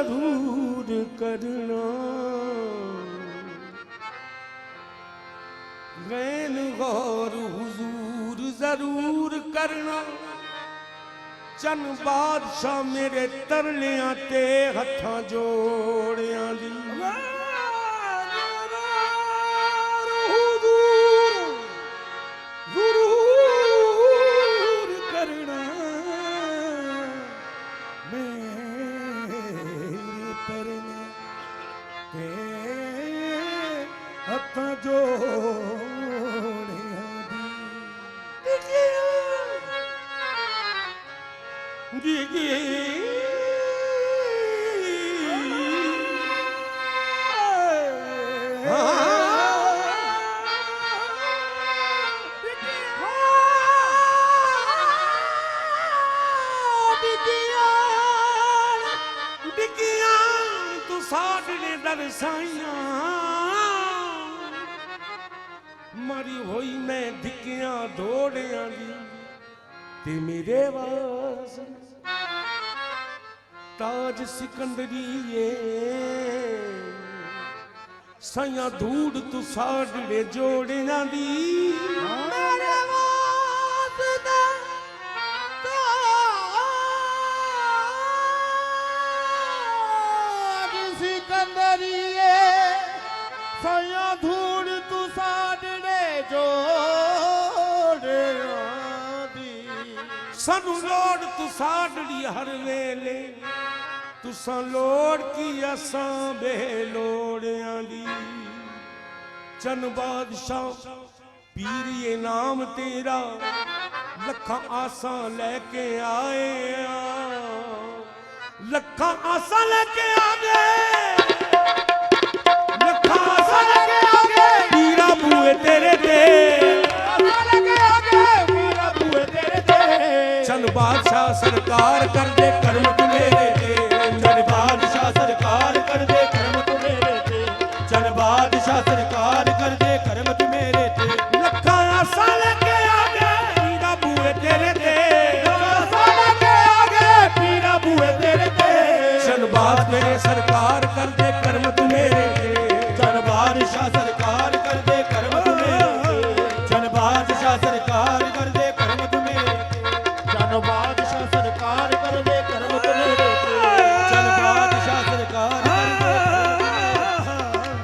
जरूर करना, गैन गौर हुजूर जरूर करना। चन बादशाह मेरे तरलियां ते हत्थां जोड़ियां दी, जरूर करना। मेरे तरलियां ते हत्थां जोड़ियां दी, तू साडे दरसाइयां मरी होई मैं धिकियां दौड़ियां दी, ते मेरे वास ताज सिकंदरी साइयां धूड़ तू साडे जोड़ियां दी, मेरे वास ताज सिकंदरी साइयां धूड़ तू साडे जोड़ियां दी। सानू लोड़ तू साडड़ी हर वेले, तुसा लोड़ की असां बेलोड़ियां दी। चन बादशाह पीर ये नाम तेरा लखा आसा लेके आए, लखा आसा लेके आ गए, लखा आसा लेके आ गए। पीरा बुए तेरे दे चन बादशाह सरकार कर दे कर्म तू मेरे दे, चन बादशाह सरकार कर दे कर्म तू मेरे दे, चन बादशाह सरकार कर दे कर्म तू मेरे दे। लखा आसा लेके आ गए पीरा बुए तेरे दे, आसा लेके आ गए पीरा बुए तेरे दे। चन बादशाह सरकार कर दे कर्म तू मेरे दे, चन बादशाह सरकार कर दे कर्म तू मेरे दे, चन बादशाह सरकार कर दे कर्म तू मेरे दे, चन बादशाह सरकार कर दे कर्म तू मेरे दे, चन बादशाह सरकार कर दे,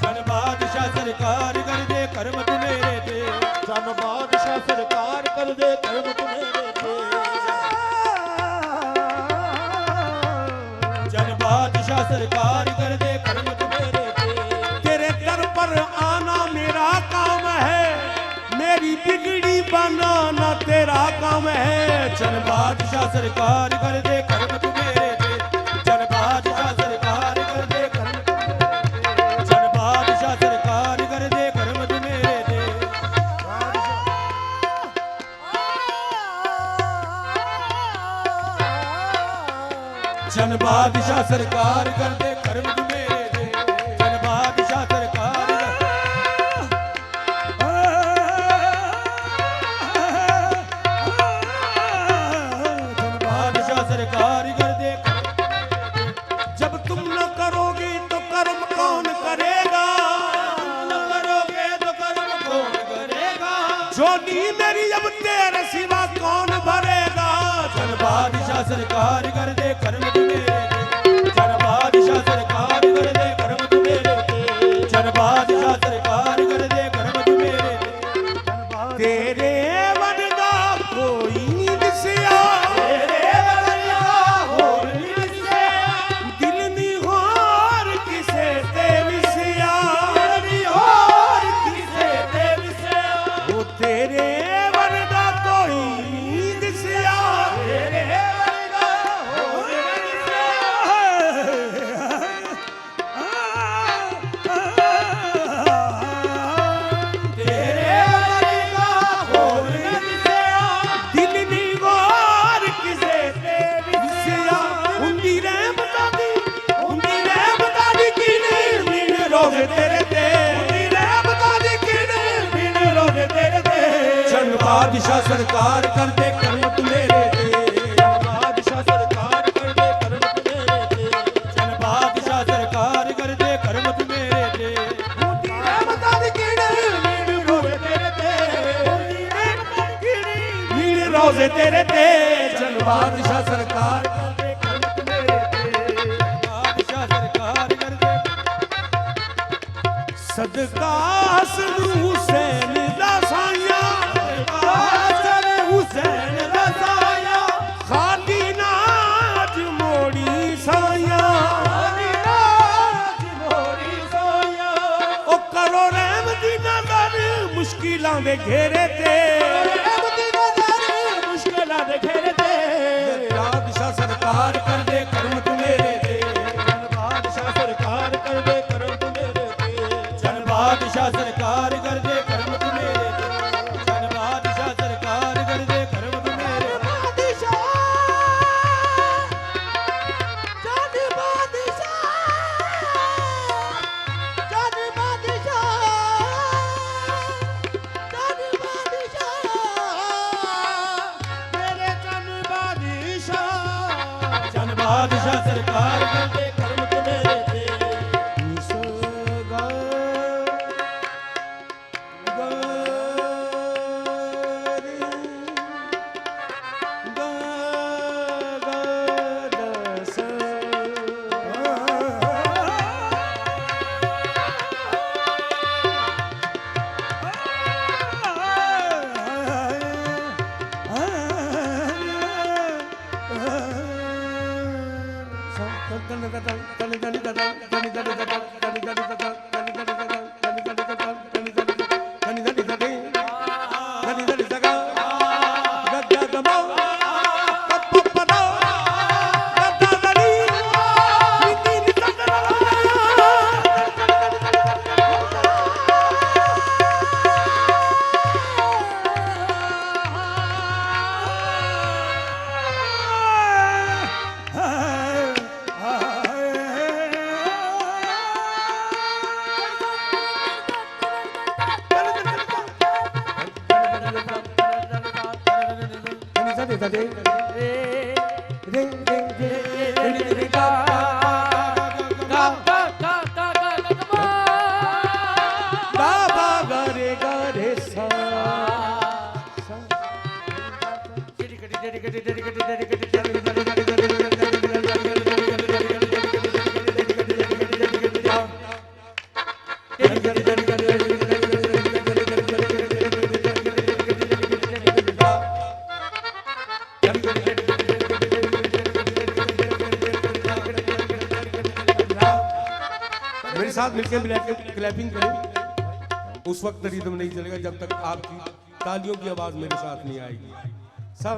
चन बादशाह सरकार कर दे कर्म तू मेरे दे, चन बादशाह सरकार कर दे कर्म तू मेरे दे, चन बादशाह सरकार कर दे कर्म तू मेरे दे। तेरे दर पर आना मेरा काम है, मेरी बिगड़ी बनाना तेरा काम है। चन बादशाह सरकार कर दे कर्म तू मेरे दे, चन बादशाह सरकार कर दे कर्म तू मेरे दे, चन बादशाह सरकार कर दे कर्म तू मेरे दे। चन बादशाह सरकार कर दे कर्म तू मेरे दे, चन बादशाह सरकार सरकार कर दे। जब तुम न करोगे तो कर्म कौन करेगा, न करोगे तो कर्म कौन करेगा, झोली मेरी अब तेरे सिवा कौन भरेगा। चन बादशाह सरकार कर दे कर्म तू मेरे दे, चन बादशाह सरकार कर दे कर्म तू मेरे दे, चन बादशाह सरकार कर दे कर्म तू मेरे दे। तेरे वरगा कोई नहीं दिसिया, बादशाह सरकार कर दे कर्म तू मेरे दे, बादशाह सरकार कर दे कर्म तू मेरे दे, चन ਭਰੋਸੇ ਤੇਰੇ ਤੇ ਚੰਨ ਬਾਦਸ਼ਾਹ ਸਰਕਾਰ ਕਰਦੇ ਕਰਮ ਮੇਰੇ ਤੇ ਬਾਦਸ਼ਾਹ ਸਰਕਾਰ ਕਰਦੇ ਸਦਕਾ ਹਸਨ ਹੁਸੈਨ ਦਾ ਸਾਇਆ ਹਸਨ ਹੁਸੈਨ ਦਾ ਸਾਇਆ ਖਾਲੀ ਨਾਜ ਮੋੜੀ ਸਾਇਆ ਖਾਲੀ ਨਾਜ ਮੋੜੀ ਸਾਇਆ ਉਹ ਕਰੋ ਰਹਿਮ ਦੀ ਨਜ਼ਰ ਮੁਸ਼ਕਿਲਾਂ ਦੇ ਘੇਰੇ ਤੇ ਰਹਿਮ ਦੀ ਨਜ਼ਰ ਮੁਸ਼ਕਿਲਾਂ ਦੇ ਘੇਰੇ ਤੇ ਬਾਦਸ਼ਾਹ ਸਰਕਾਰ ਕਰਦੇ ਕਰਮ ਤੂੰ ਮੇਰੇ ਤੇ ਬਾਦਸ਼ਾਹ ਸਰਕਾਰ ਕਰਦੇ ਕਰਮ ਤੂੰ ਮੇਰੇ ਤੇ ਜਨ ਬਾਦਸ਼ਾਹ ਸਰਕਾਰ ਕਰਦੇ ਕਰਮ ਤੂੰ ਮੇਰੇ ਤੇ ਜਨ ਬਾਦਸ਼ਾਹ ਸਰਕਾਰ ਕਰਦੇ ਕਰਮ ਤੂੰ ਮੇਰੇ ਬਾਦਸ਼ਾਹ ਜਨ ਬਾਦਸ਼ਾਹ ਜਨ ਬਾਦਸ਼ਾਹ ਜਨ ਬਾਦਸ਼ਾਹ ਮੇਰੇ ਜਨ ਬਾਦਸ਼ਾਹ ਜਨ ਬਾਦਸ਼ਾਹ ਸਰਕਾਰ ਕਰਦੇ ਕਰਮ ਤੂੰ ਮੇਰੇ ਤੇ मेरे साथ मिलकर क्लैपिंग करें। उस वक्त रिदम नहीं चलेगा जब तक आपकी तालियों की आवाज मेरे साथ नहीं आएगी। सब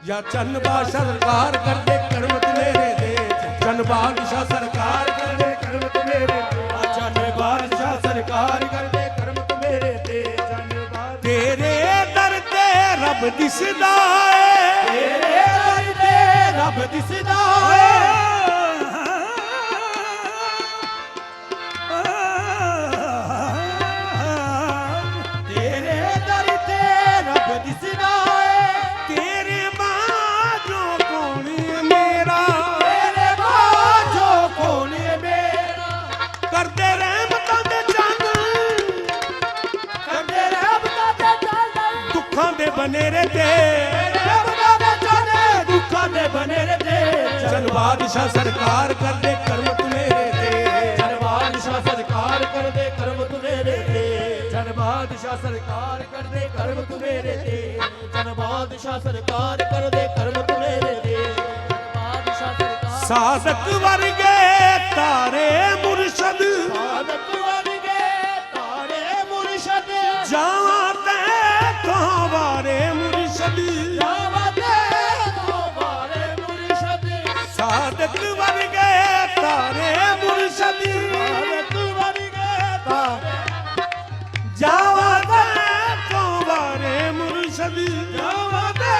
या चन्न बादशाह सरकार कर दे करमत मेरे दे, चन्न बादशाह सरकार कर दे करमत मेरे दे, चन्न बादशाह सरकार कर दे करमत मेरे दे, तेरे दर ते रब दिसदा है, तेरे दर ते रब दिसदा है, तेरे दर ते रब दिसदा है, तेरे करते रहमतां दे चंद, करते रहमतां दे चंद। ਬਨੇ ਰੇ ਤੇ ਰੱਬਾ ਦੇ ਜਾਣੇ ਦੁੱਖਾਂ ਦੇ ਬਨੇ ਰੇ ਤੇ ਚਲ ਬਾਦਸ਼ਾਹ ਸਰਕਾਰ ਕਰਦੇ ਕਰਮ ਤੂੰ ਮੇਰੇ ਤੇ ਜਨ ਬਾਦਸ਼ਾਹ ਸਰਕਾਰ ਕਰਦੇ ਕਰਮ ਤੂੰ ਮੇਰੇ ਤੇ ਜਨ ਬਾਦਸ਼ਾਹ ਸਰਕਾਰ ਕਰਦੇ ਕਰਮ ਤੂੰ ਮੇਰੇ ਤੇ ਜਨ ਬਾਦਸ਼ਾਹ ਸਰਕਾਰ ਕਰਦੇ ਕਰਮ ਤੂੰ ਮੇਰੇ ਤੇ ਜਨ ਬਾਦਸ਼ਾਹ ਸਰਕਾਰ ਸਾਧਕ ਵਰਗੇ ਤਾਰੇ ਮੁਰਸ਼ਦ ਸਾਧਕ ਵਰਗੇ ਤਾਰੇ ਮੁਰਸ਼ਦ ਜਾਵਾਂ ਤੈ ਤੋਂ ਵਾਰੇ ਮੁਰਸ਼ਦ ਜਾਵਾਂ ਤੇ ਤੋਂ ਬਾਰੇ ਮੁਰਸ਼ਦ ਸਾਧਕ ਵਰਗੇ ਤਾਰੇ ਮੁਰਸ਼ਦ ਸਾਧਕ ਵਰਗੇ ਤਾਰੇ ਜਾਵਾਂ ਤੈ ਤੋਂ ਵਾਰੇ ਮੁਰਸ਼ਦ ਜਾਵਾਂ ਤੇ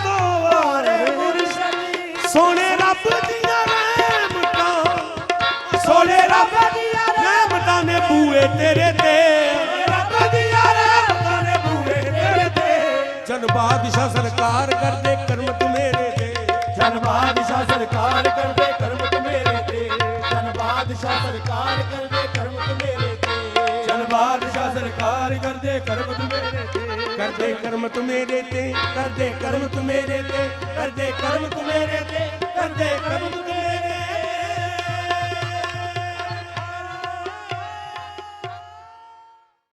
ਤੋਂ ਵਾਰੇ ਮੁਰਸ਼ਦ ਸੋਹਣੇ ਰੱਬ ਦੀਆਂ ਰਹਿਮਤਾਂ ਸੋਹਣੇ ਰੱਬ ਦੀਆਂ ਰਹਿਮਤਾਂ ਨੇ ਬੂਏ ਤੇਰੇ ਤੇ ਰੱਬ ਦੀਆਂ ਰਹਿਮਤਾਂ ਨੇ ਬੂਹੇ ਤੇਰੇ ਤੇ ਜਨ ਬਾਦਸ਼ਾਹ ਸਰਕਾਰ ਕਰਦੇ ਕਰਮ ਤੂੰ ਮੇਰੇ ਤੇ ਜਨ ਬਾਦਸ਼ਾਹ ਸਰਕਾਰ ਕਰਦੇ ਕਰਮ ਤੂੰ ਮੇਰੇ ਤੇ ਜਨ ਬਾਦਸ਼ਾਹ ਸਰਕਾਰ ਕਰਦੇ ਕਰਮ ਤੂੰ ਮੇਰੇ ਤੇ ਜਨ ਬਾਦਸ਼ਾਹ ਸਰਕਾਰ ਕਰਦੇ ਕਰਮ ਤੂੰ ਮੇਰੇ ਤੇ ਕਰਦੇ ਕਰਮ ਤੂੰ ਮੇਰੇ ਤੇ ਕਰਦੇ ਕਰਮ ਤੂੰ ਮੇਰੇ ਤੇ ਕਰਦੇ ਕਰਮ ਤੂੰ ਮੇਰੇ ਤੇ ਕਰਦੇ ਕਰਮ ਤੂੰ